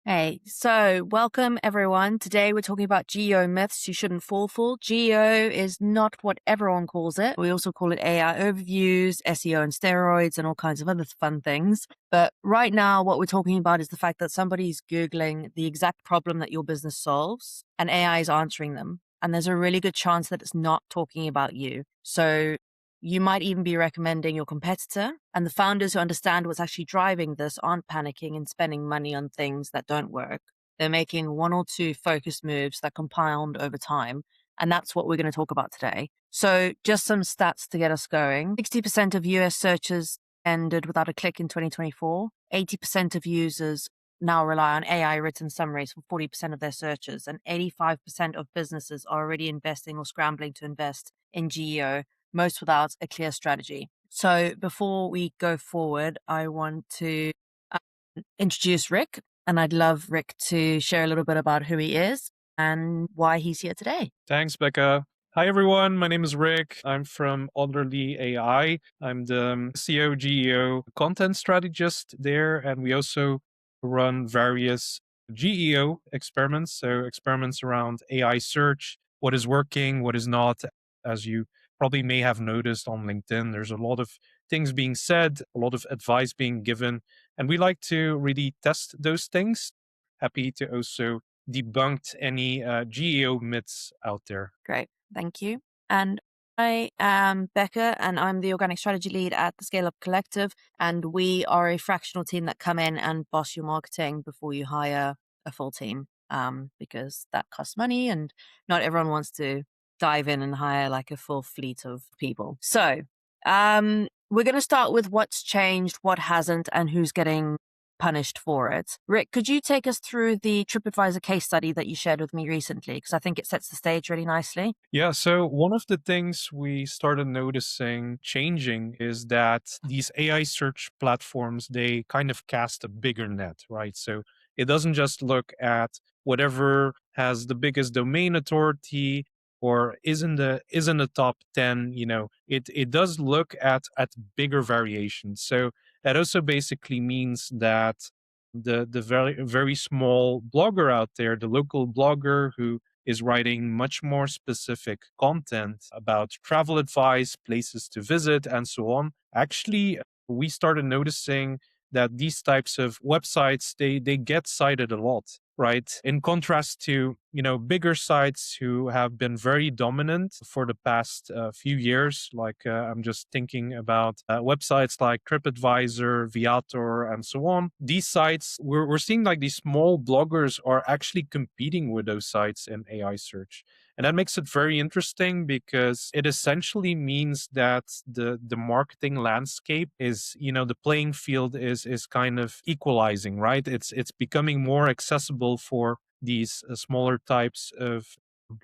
Hey, so welcome everyone. Today we're talking about GEO myths you shouldn't fall for. GEO is not what everyone calls it. We also call it AI overviews, SEO and steroids, and all kinds of other fun things. But right now, what we're talking about is the fact that somebody's Googling the exact problem that your business solves and AI is answering them. And there's a really good chance that it's not talking about you. So you might even be recommending your competitor, and the founders who understand what's actually driving this aren't panicking and spending money on things that don't work. They're making one or two focused moves that compound over time. And that's what we're going to talk about today. So just some stats to get us going. 60% of US searches ended without a click in 2024. 80% of users now rely on AI written summaries for 40% of their searches. And 85% of businesses are already investing or scrambling to invest in GEO, most without a clear strategy. So before we go forward, I want to introduce Rick, and I'd love Rick to share a little bit about who he is and why he's here today. Thanks, Beka. Hi, everyone. My name is Rick. I'm from Otterly AI. I'm the SEO GEO content strategist there, and we also run various GEO experiments. So, experiments around AI search, what is working, what is not. As you probably may have noticed on LinkedIn, there's a lot of things being said, a lot of advice being given, and we like to really test those things. Happy to also debunked any GEO myths out there. Great. Thank you. And I am Becca, and I'm the organic strategy lead at the Scale Up Collective. And we are a fractional team that come in and boss your marketing before you hire a full team, because that costs money and not everyone wants to dive in and hire like a full fleet of people. So we're going to start with what's changed, what hasn't, and who's getting punished for it. Rick, could you take us through the TripAdvisor case study that you shared with me recently? Because I think it sets the stage really nicely. Yeah, so one of the things we started noticing changing is that these AI search platforms, they kind of cast a bigger net, right? So it doesn't just look at whatever has the biggest domain authority or is in the top 10, it does look at bigger variations. So that also basically means that the very very small blogger out there, the local blogger who is writing much more specific content about travel advice, places to visit, and so on. Actually, we started noticing that these types of websites they get cited a lot, right? In contrast to bigger sites who have been very dominant for the past few years. Like I'm just thinking about websites like TripAdvisor, Viator, and so on. These sites, we're seeing like these small bloggers are actually competing with those sites in AI search. And that makes it very interesting because it essentially means that the marketing landscape is, the playing field is kind of equalizing, right? It's becoming more accessible for these smaller types of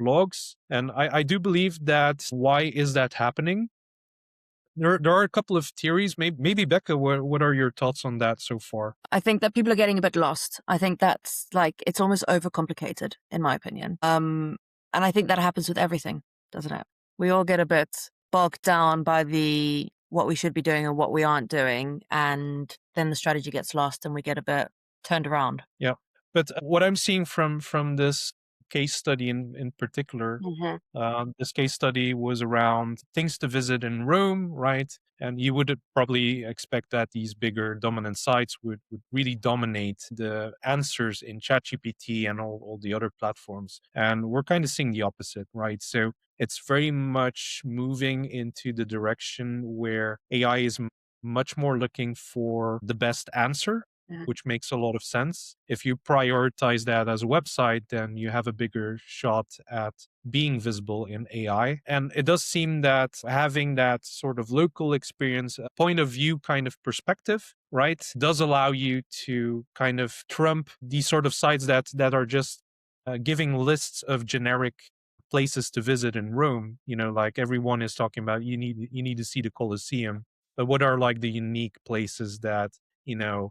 blogs. And I do believe that why is that happening? There are a couple of theories. Maybe Becca, what are your thoughts on that so far? I think that people are getting a bit lost. I think that's like, it's almost overcomplicated, in my opinion. And I think that happens with everything, doesn't it? We all get a bit bogged down by what we should be doing and what we aren't doing. And then the strategy gets lost and we get a bit turned around. Yeah. But what I'm seeing from this case study in particular, this case study was around things to visit in Rome, right? And you would probably expect that these bigger dominant sites would really dominate the answers in ChatGPT and all the other platforms. And we're kind of seeing the opposite, right? So it's very much moving into the direction where AI is much more looking for the best answer, Yeah. which makes a lot of sense. If you prioritize that as a website, then you have a bigger shot at being visible in AI. And it does seem that having that sort of local experience, a point of view kind of perspective, right, does allow you to kind of trump these sort of sites that are just giving lists of generic places to visit in Rome. Like everyone is talking about, you need to see the Colosseum. But what are like the unique places that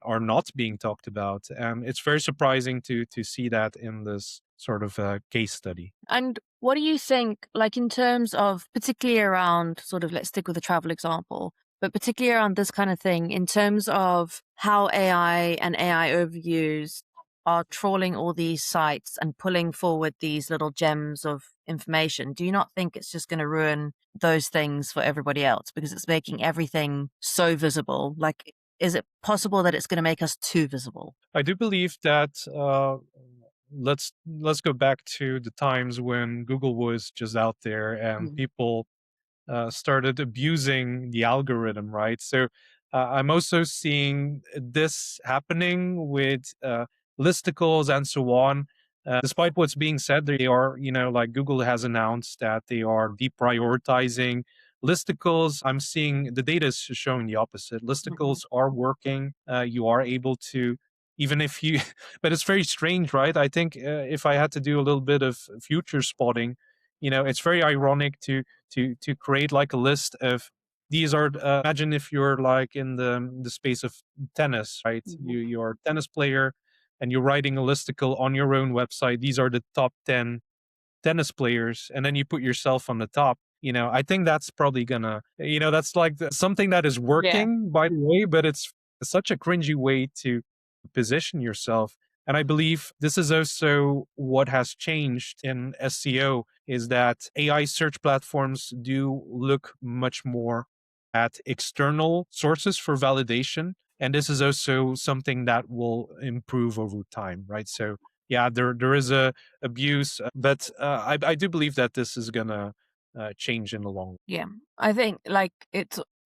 are not being talked about? And it's very surprising to see that in this sort of case study. And what do you think, like in terms of particularly around sort of, let's stick with the travel example, but particularly around this kind of thing, in terms of how AI and AI overviews are trawling all these sites and pulling forward these little gems of information, do you not think it's just going to ruin those things for everybody else because it's making everything so visible? Like, is it possible that it's going to make us too visible? I do believe that let's go back to the times when Google was just out there and Mm. people started abusing the algorithm, right? So I'm also seeing this happening with listicles and so on. Despite what's being said, they are, like Google has announced that they are deprioritizing listicles. I'm seeing the data is showing the opposite. Mhm. Listicles are working. You are able to, even if you, but it's very strange, right? I think if I had to do a little bit of future spotting, it's very ironic to create like a list of these are imagine if you're like in the space of tennis, right? Mhm. You're a tennis player and you're writing a listicle on your own website. These are the top 10 tennis players, and then you put yourself on the top. I think that's probably gonna, that's like something that is Yeah. working, by the way, but it's such a cringy way to position yourself. And I believe this is also what has changed in SEO is that AI search platforms do look much more at external sources for validation. And this is also something that will improve over time, right? So yeah, there is a abuse, but I do believe that this is gonna change in the long. Yeah. I think like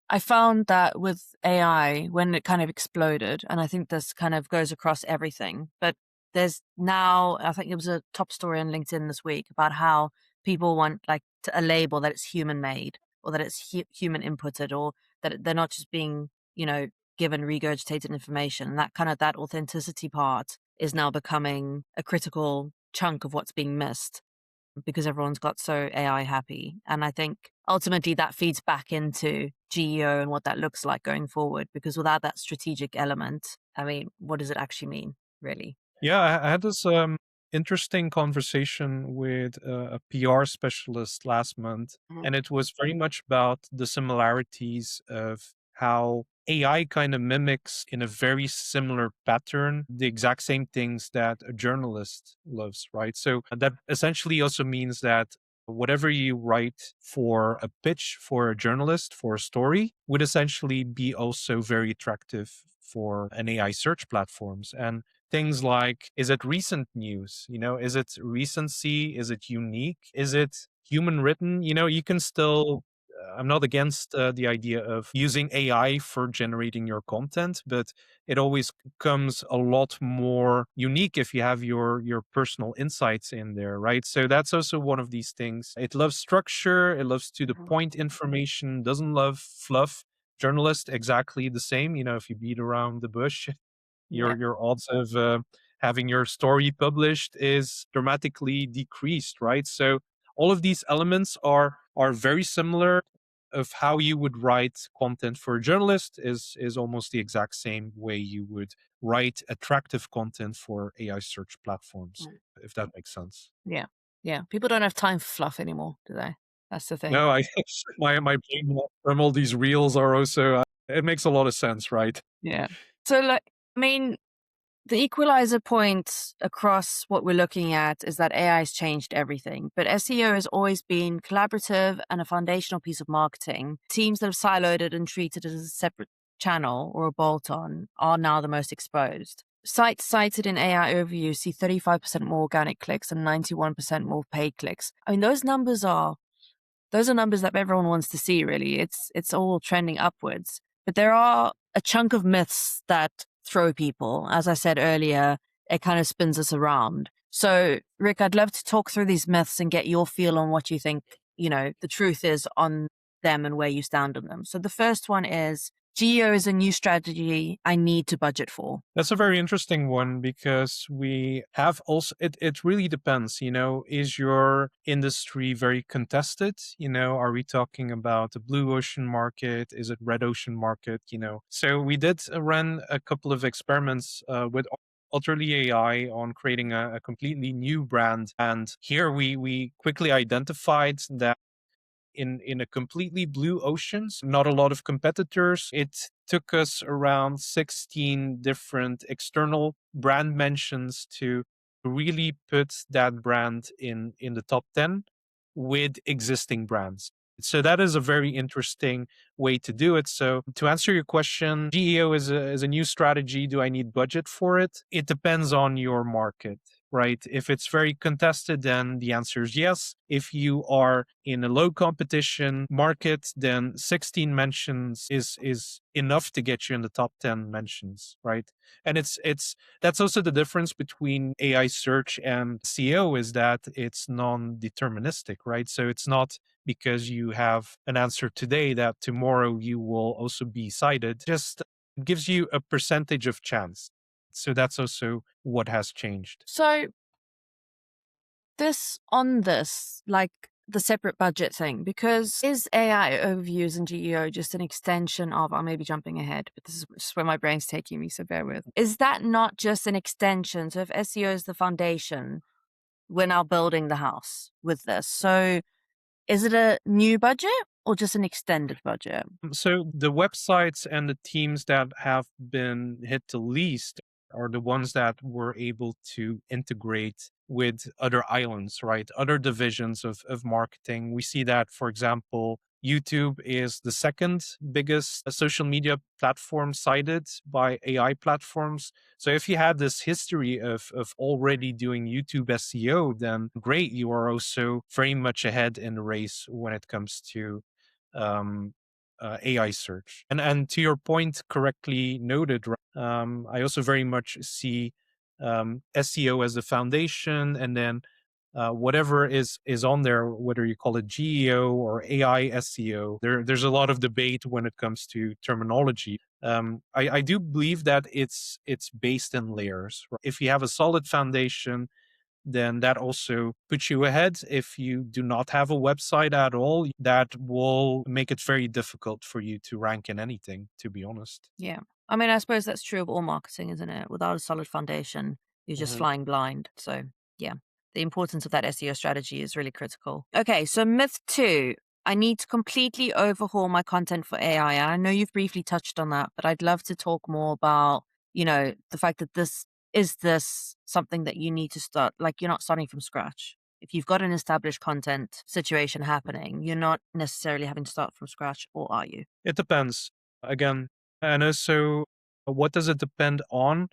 I found that with AI when it kind of exploded, and I think this kind of goes across everything, but there's now, I think it was a top story on LinkedIn this week about how people want like a label that it's human made or that it's human inputted or that they're not just being, given regurgitated information. And that kind of that authenticity part is now becoming a critical chunk of what's being missed because everyone's got so AI happy. And I think ultimately that feeds back into GEO and what that looks like going forward. Because without that strategic element, I mean, what does it actually mean, really? Yeah, I had this interesting conversation with a PR specialist last month, Mhm. and it was very much about the similarities of how AI kind of mimics in a very similar pattern the exact same things that a journalist loves, right? So that essentially also means that whatever you write for a pitch for a journalist for a story would essentially be also very attractive for an AI search platforms. And things like, is it recent news? Is it recency? Is it unique? Is it human written? You can still, I'm not against the idea of using AI for generating your content, but it always comes a lot more unique if you have your personal insights in there, right? So that's also one of these things. It loves structure, it loves to the Mhm. point information, doesn't love fluff. Journalist, exactly the same. If you beat around the bush, Yeah. your odds of having your story published is dramatically decreased, right? So all of these elements are very similar. Of how you would write content for a journalist is almost the exact same way you would write attractive content for AI search platforms, Mm. if that makes sense. Yeah. Yeah. People don't have time for fluff anymore, do they? That's the thing. No, I my brain from all these reels are also it makes a lot of sense, right? Yeah. So, like, I mean, the equalizer point across what we're looking at is that AI has changed everything, but SEO has always been collaborative and a foundational piece of marketing. Teams that have siloed it and treated it as a separate channel or a bolt on are now the most exposed. Sites cited in AI overview see 35% more organic clicks and 91% more paid clicks. I mean, those are numbers that everyone wants to see, really. It's all trending upwards. But there are a chunk of myths that throw people. As I said earlier, it kind of spins us around. So, Rick, I'd love to talk through these myths and get your feel on what you think, the truth is on them and where you stand on them. So the first one is GEO is a new strategy I need to budget for. That's a very interesting one because we have also, it really depends, is your industry very contested? Are we talking about the blue ocean market? Is it red ocean market? So we did run a couple of experiments with Otterly AI on creating a completely new brand. And here we quickly identified that in a completely blue ocean, so not a lot of competitors. It took us around 16 different external brand mentions to really put that brand in the top 10 with existing brands. So that is a very interesting way to do it. So to answer your question, GEO is a new strategy. Do I need budget for it? It depends on your market, right? If it's very contested, then the answer is yes. If you are in a low competition market, then 16 mentions is enough to get you in the top 10 mentions, right? And it's that's also the difference between AI search and SEO, is that it's non-deterministic, right? So it's not because you have an answer today that tomorrow you will also be cited. Just gives you a percentage of chance. So that's also what has changed. So this, like the separate budget thing, because is AI overviews and GEO just an extension of, I may be jumping ahead, but this is just where my brain's taking me, so bear with. Is that not just an extension? So if SEO is the foundation, we're now building the house with this. So is it a new budget or just an extended budget? So the websites and the teams that have been hit the least are the ones that were able to integrate with other islands, right? Other divisions of marketing. We see that, for example, YouTube is the second biggest social media platform cited by AI platforms. So if you had this history of already doing YouTube SEO, then great, you are also very much ahead in the race when it comes to um, AI search. And to your point, correctly noted, right, I also very much see SEO as the foundation, and then whatever is on there, whether you call it GEO or AI SEO, there's a lot of debate when it comes to terminology. I do believe that it's based in layers. Right? If you have a solid foundation, then that also puts you ahead. If you do not have a website at all, that will make it very difficult for you to rank in anything, to be honest. Yeah. I mean, I suppose that's true of all marketing, isn't it? Without a solid foundation, you're just Mhm. flying blind. So, yeah, the importance of that SEO strategy is really critical. Okay, so myth two, I need to completely overhaul my content for AI. I know you've briefly touched on that, but I'd love to talk more about, the fact that this something that you need to start, like you're not starting from scratch. If you've got an established content situation happening, you're not necessarily having to start from scratch, or are you? It depends. Again, and also, what does it depend on?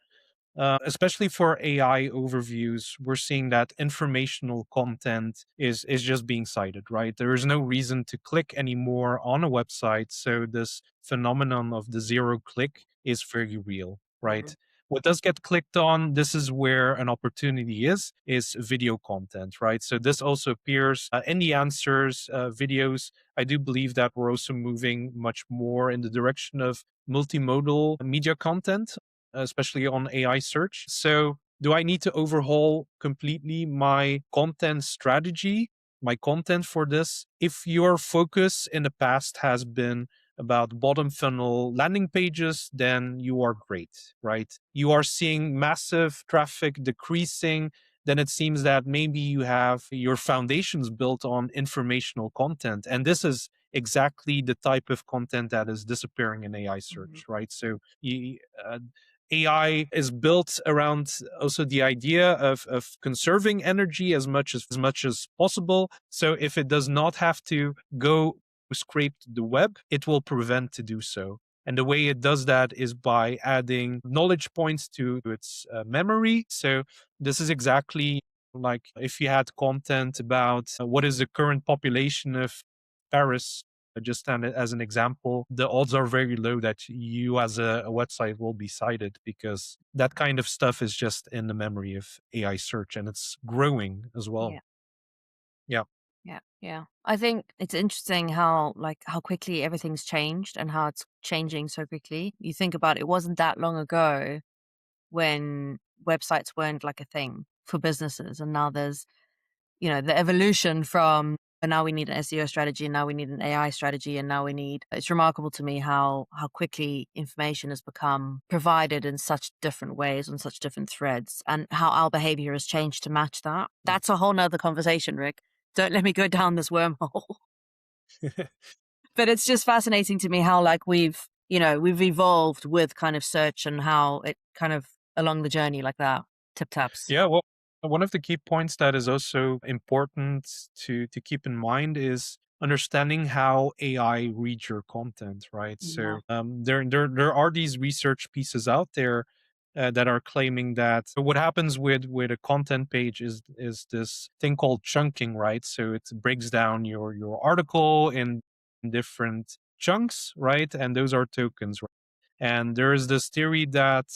Especially for AI overviews, we're seeing that informational content is just being cited, right? There is no reason to click anymore on a website. So this phenomenon of the zero click is very real, right? What does get clicked on, this is where an opportunity is video content, right? So this also appears in the answers, videos. I do believe that we're also moving much more in the direction of multimodal media content, especially on AI search. So, do I need to overhaul completely my content strategy, my content for this? If your focus in the past has been about bottom funnel landing pages, then you are great, right? You are seeing massive traffic decreasing. Then it seems that maybe you have your foundations built on informational content. And this is exactly the type of content that is disappearing in AI search, right? So, AI is built around also the idea of conserving energy as much as possible. So if it does not have to go scrape the web, it will prevent to do so. And the way it does that is by adding knowledge points to its memory. So this is exactly like if you had content about what is the current population of Paris, just stand it as an example, the odds are very low that you as a website will be cited because that kind of stuff is just in the memory of AI search and it's growing as well. Yeah. Yeah. Yeah, yeah. I think it's interesting how quickly everything's changed and how it's changing so quickly. You think about it wasn't that long ago when websites weren't like a thing for businesses, and now there's, the evolution from, and now we need an SEO strategy, and now we need an AI strategy, and now we need, it's remarkable to me how quickly information has become provided in such different ways on such different threads, and how our behavior has changed to match that. Mm. That's a whole nother conversation, Rick. Don't let me go down this wormhole. But it's just fascinating to me how like we've evolved with kind of search and how it kind of along the journey like that. Tip taps. Yeah, well, one of the key points that is also important to keep in mind is understanding how AI reads your content, right? Yeah. So there are these research pieces out there that are claiming that what happens with a content page is this thing called chunking, right? So it breaks down your article in different chunks, right? And those are tokens, right? And there is this theory that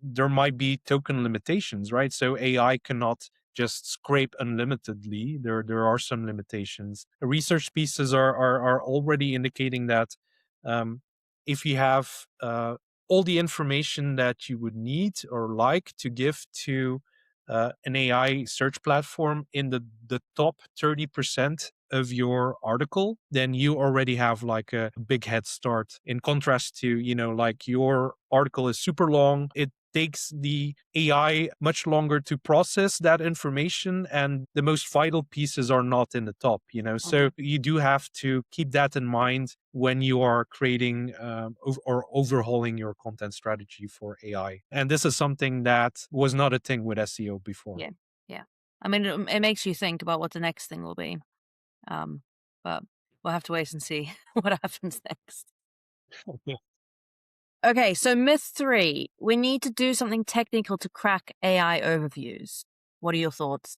there might be token limitations, right? So AI cannot just scrape unlimitedly. There are some limitations. Research pieces are already indicating that um, if you have all the information that you would need or like to give to an AI search platform in the top 30% of your article, then you already have like a big head start. In contrast to, like your article is super long, it takes the AI much longer to process that information, and the most vital pieces are not in the top, So Mhm. you do have to keep that in mind when you are creating or overhauling your content strategy for AI. And this is something that was not a thing with SEO before. Yeah. Yeah. I mean, it makes you think about what the next thing will be. Um, but we'll have to wait and see what happens next. Okay, so myth 3, we need to do something technical to crack AI overviews. What are your thoughts?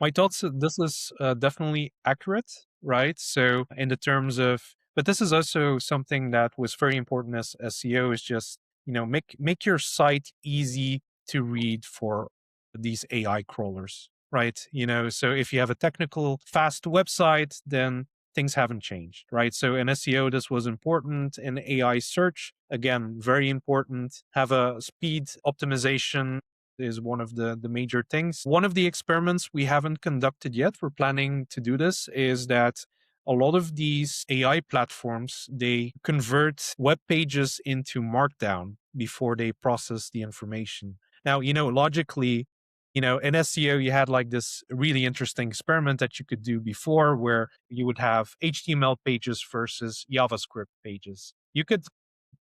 My thoughts, this is definitely accurate, right? So, in the terms of, but this is also something that was very important as SEO is just, make your site easy to read for these AI crawlers, right? So if you have a technical, fast website, then things haven't changed, right? So in SEO, this was important. In AI search, again, very important. Have a speed optimization is one of the major things. One of the experiments we haven't conducted yet, we're planning to do this, is that a lot of these AI platforms, they convert web pages into Markdown before they process the information. Now, logically, in SEO, you had like this really interesting experiment that you could do before where you would have HTML pages versus JavaScript pages. You could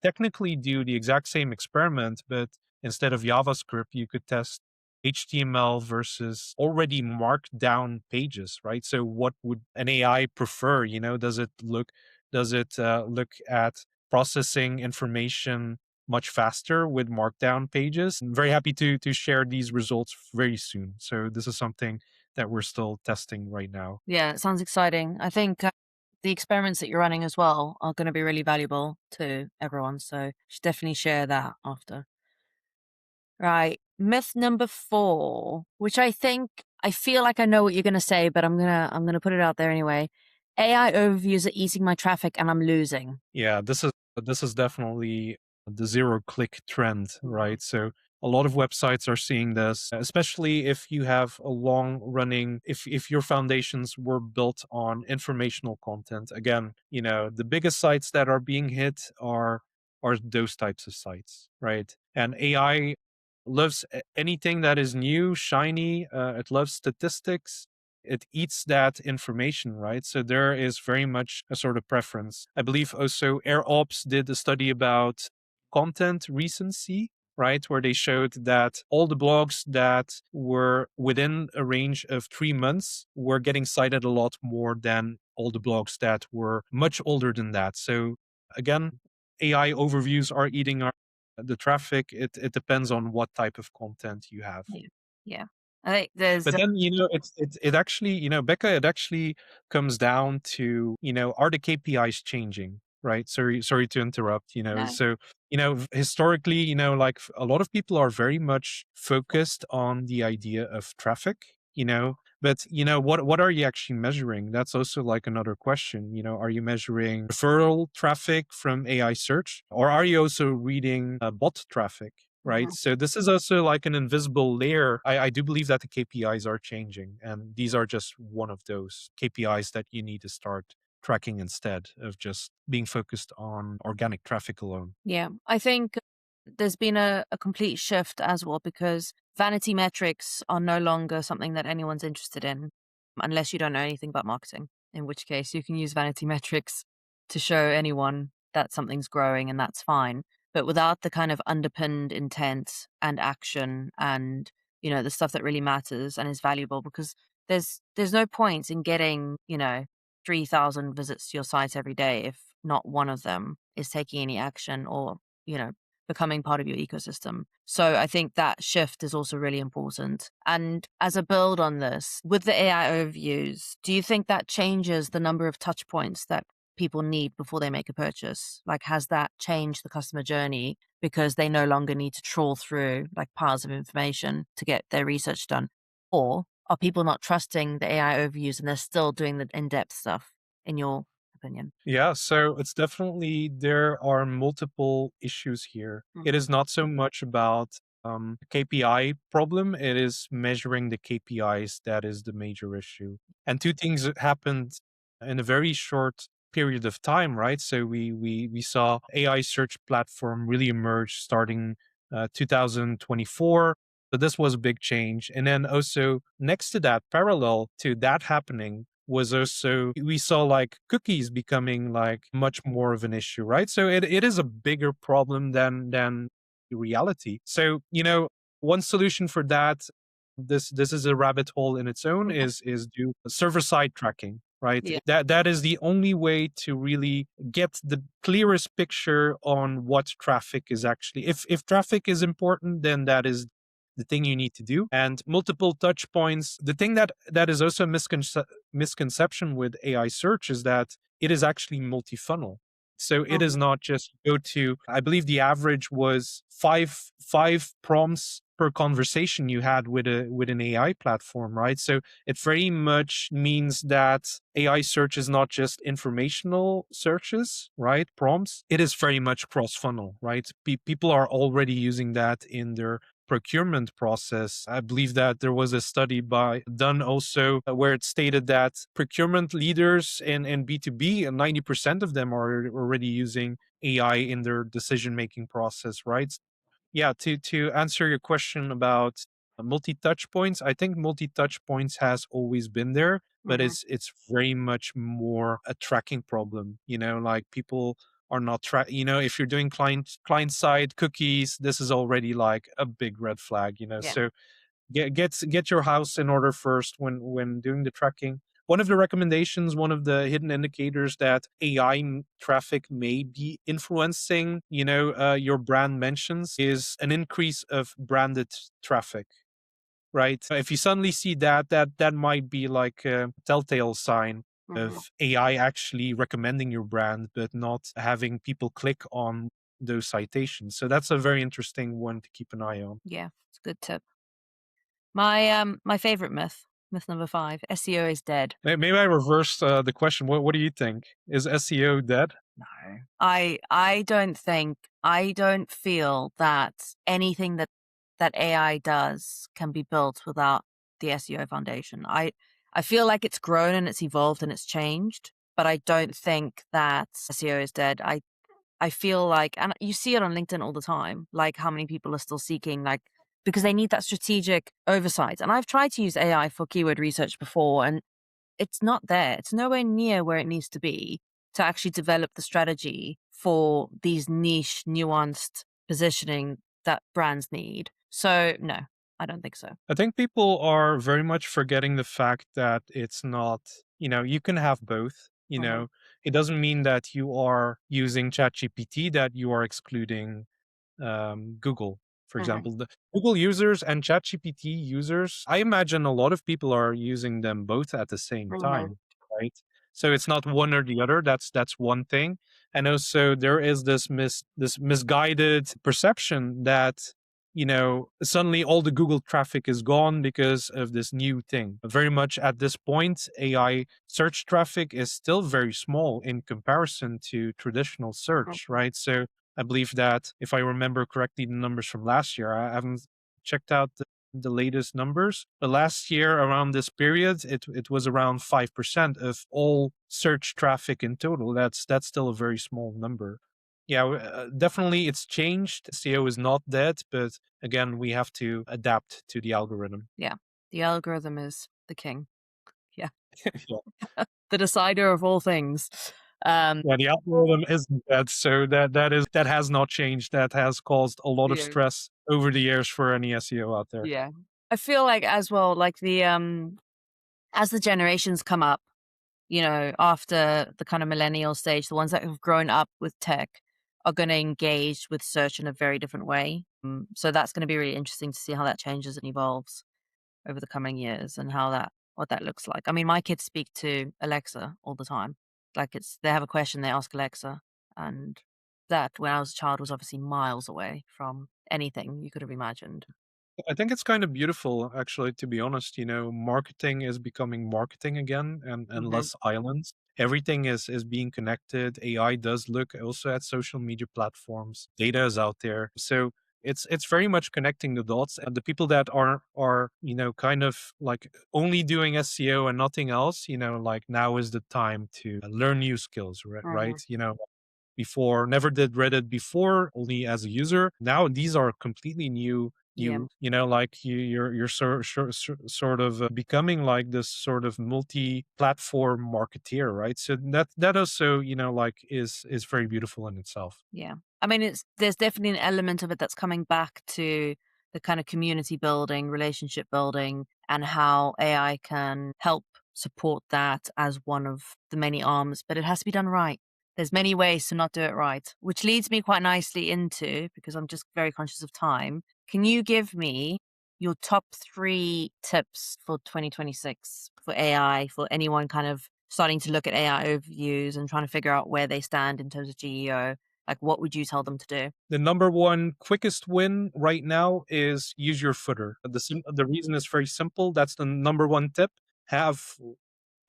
technically do the exact same experiment, but instead of JavaScript, you could test HTML versus already marked down pages, right? So, what would an AI prefer? Does it look at processing information much faster with markdown pages? I'm very happy to share these results very soon. So, this is something that we're still testing right now. Yeah, it sounds exciting. I think the experiments that you're running as well are going to be really valuable to everyone. So you should definitely share that after. Right. Myth number 4, which I feel like I know what you're going to say, but I'm gonna put it out there anyway. AI overviews are eating my traffic and I'm losing. Yeah, this is definitely the zero click trend, Mhm. right? So a lot of websites are seeing this, especially if you have a long running, if your foundations were built on informational content. Again, the biggest sites that are being hit are those types of sites, right? And AI loves anything that is new, shiny. It loves statistics. It eats that information, right? So there is very much a sort of preference. I believe also AirOps did a study about content recency, right? Where they showed that all the blogs that were within a range of 3 months were getting cited a lot more than all the blogs that were much older than that. So again, AI overviews are eating the traffic. It depends on what type of content you have. Yeah. Yeah. I think there's But then, it actually, Becca, it actually comes down to, are the KPIs changing? Right. Sorry to interrupt, no. So, historically, like a lot of people are very much focused on the idea of traffic, but what are you actually measuring? That's also like another question. Are you measuring referral traffic from AI search, or are you also reading bot traffic? Right. Mhm. So this is also like an invisible layer. I do believe that the KPIs are changing, and these are just one of those KPIs that you need to start tracking instead of just being focused on organic traffic alone. Yeah. I think there's been a complete shift as well because vanity metrics are no longer something that anyone's interested in unless you don't know anything about marketing. in which case you can use vanity metrics to show anyone that something's growing and that's fine. But without the kind of underpinned intent and action and, the stuff that really matters and is valuable, because there's no point in getting, 3,000 visits to your site every day if not one of them is taking any action or, you know, becoming part of your ecosystem. So I think that shift is also really important. And as a build on this, with the AI overviews, do you think that changes the number of touch points that people need before they make a purchase? Like, has that changed the customer journey because they no longer need to trawl through like piles of information to get their research done? Or are people not trusting the AI overviews and they're still doing the in depth stuff, in your opinion? Yeah, so it's definitely there are multiple issues here. It Hmm. is not so much about KPI problem, it is measuring the KPIs that is the major issue. And two things that happened in a very short period of time, right? So we saw AI search platform really emerge starting 2024. So this was a big change. And then also next to that, parallel to that happening, was also we saw like cookies becoming like much more of an issue, right? So it is a bigger problem than the reality. So, one solution for that, this is a rabbit hole in its own, is do server side tracking, right? Yeah. That is the only way to really get the clearest picture on what traffic is actually. If traffic is important, then that is the thing you need to do. And multiple touch points. The thing that is also a misconception with AI search is that it is actually multi-funnel. So it is Mhm. not just go to, I believe the average was five prompts per conversation you had with an AI platform, right? So it very much means that AI search is not just informational searches, right? Prompts. It is very much cross funnel, right? People are already using that in their procurement process. I believe that there was a study done also where it stated that procurement leaders in B2B, and 90% of them are already using AI in their decision making process, right? Yeah, to answer your question about multi touch points, I think multi touch points has always been there, but Mhm. it's very much more a tracking problem. Like people are not if you're doing client side cookies, this is already like a big red flag. Yeah. So get your house in order first when doing the tracking. One of the recommendations, one of the hidden indicators that AI traffic may be influencing, your brand mentions, is an increase of branded traffic. Right. If you suddenly see that might be like a telltale sign Mhm. of AI actually recommending your brand, but not having people click on those citations. So that's a very interesting one to keep an eye on. Yeah, it's a good tip. My favorite myth number 5, SEO is dead. Maybe I reversed the question. What do you think? Is SEO dead? No. I don't feel that anything that AI does can be built without the SEO foundation. I feel like it's grown and it's evolved and it's changed, but I don't think that SEO is dead. I feel like, and you see it on LinkedIn all the time, like how many people are still seeking, like, because they need that strategic oversight. And I've tried to use AI for keyword research before, and it's not there. It's nowhere near where it needs to be to actually develop the strategy for these niche, nuanced positioning that brands need. So, no, I don't think so. I think people are very much forgetting the fact that it's not, you can have both. Hmm. It doesn't mean that you are using ChatGPT that you are excluding Google, for Hmm. example. The Google users and ChatGPT users, I imagine a lot of people are using them both at the same Hmm. time, right? So it's not one or the other. That's one thing. And also there is this misguided perception that suddenly all the Google traffic is gone because of this new thing. Very much at this point, AI search traffic is still very small in comparison to traditional search, right? So I believe that if I remember correctly, the numbers from last year, I haven't checked out the latest numbers, but last year around this period, it was around 5% of all search traffic in total. That's still a very small number. Yeah, definitely it's changed. SEO is not dead, but again, we have to adapt to the algorithm. Yeah. The algorithm is the king. Yeah. Yeah. the decider of all things. Um, Yeah, the algorithm isn't that, so that has not changed. That has caused a lot of yeah. stress over the years for any SEO out there. Yeah. I feel like as well, like as the generations come up, after the kind of millennial stage, the ones that have grown up with tech are going to engage with search in a very different way. So that's going to be really interesting to see how that changes and evolves over the coming years and what that looks like. I mean, my kids speak to Alexa all the time. Like they have a question, they ask Alexa, and that when I was a child was obviously miles away from anything you could have imagined. I think it's kind of beautiful, actually, to be honest. Marketing is becoming marketing again, and Hmm. less islands. Everything is being connected. AI does look also at social media platforms. Data is out there. So it's very much connecting the dots. And the people that are, kind of like only doing SEO and nothing else, like now is the time to learn new skills, right? Hmm. Before never did Reddit before, only as a user. Now these are completely Yeah, like you're sort of becoming like this sort of multi-platform marketeer, right? So that also, like is very beautiful in itself. yeah. I mean, there's definitely an element of it that's coming back to the kind of community building, relationship building, and how AI can help support that as one of the many arms, but it has to be done right. There's many ways to not do it right, which leads me quite nicely into, because I'm just very conscious of time. Can you give me your top 3 tips for 2026 for AI, for anyone kind of starting to look at AI overviews and trying to figure out where they stand in terms of GEO? Like, what would you tell them to do? The number one quickest win right now is use your footer. The reason is very simple. That's the number one tip. Have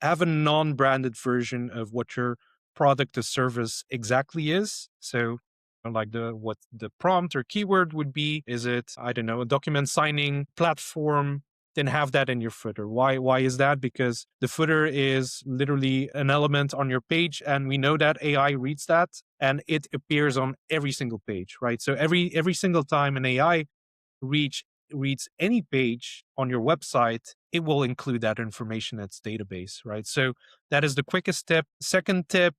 a non-branded version of what your product or service exactly is. So like what the prompt or keyword would be. Is it, I don't know, a document signing platform? Then have that in your footer. Why is that? Because the footer is literally an element on your page, and we know that AI reads that and it appears on every single page, right? So every single time an AI reach reads any page on your website, it will include that information in its database, right? So that is the quickest tip. Second tip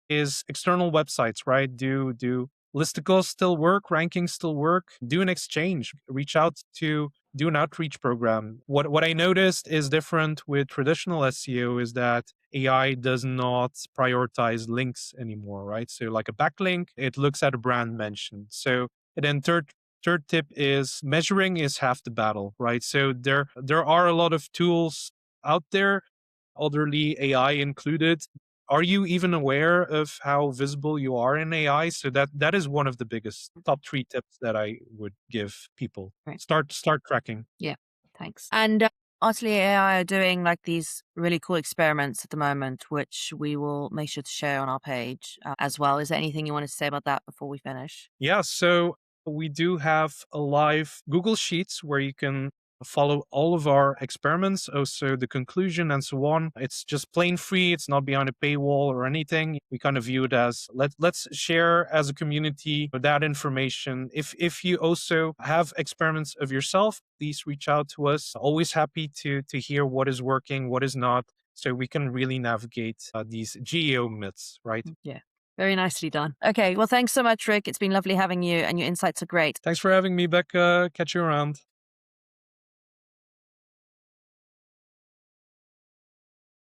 is external websites, right? Do listicles still work? Rankings still work? Do an exchange. Reach out to do an outreach program. What I noticed is different with traditional SEO is that AI does not prioritize links anymore, right? So like a backlink, it looks at a brand mention. So and then third tip is measuring is half the battle, right? So there are a lot of tools out there, elderly AI included. Are you even aware of how visible you are in AI? So that is one of the biggest top 3 tips that I would give people. Right. Start tracking. Yeah. Thanks. And Otterly AI are doing like these really cool experiments at the moment, which we will make sure to share on our page as well. Is there anything you wanted to say about that before we finish? Yeah, so we do have a live Google Sheets where you can follow all of our experiments, also the conclusion and so on. It's just plain free. It's not behind a paywall or anything. We kind of view it as let's share as a community that information. If you also have experiments of yourself, please reach out to us. Always happy to hear what is working, what is not, so we can really navigate these geo myths, right? Yeah. Very nicely done. Okay. Well, thanks so much, Rick. It's been lovely having you, and your insights are great. Thanks for having me, Becca. Catch you around.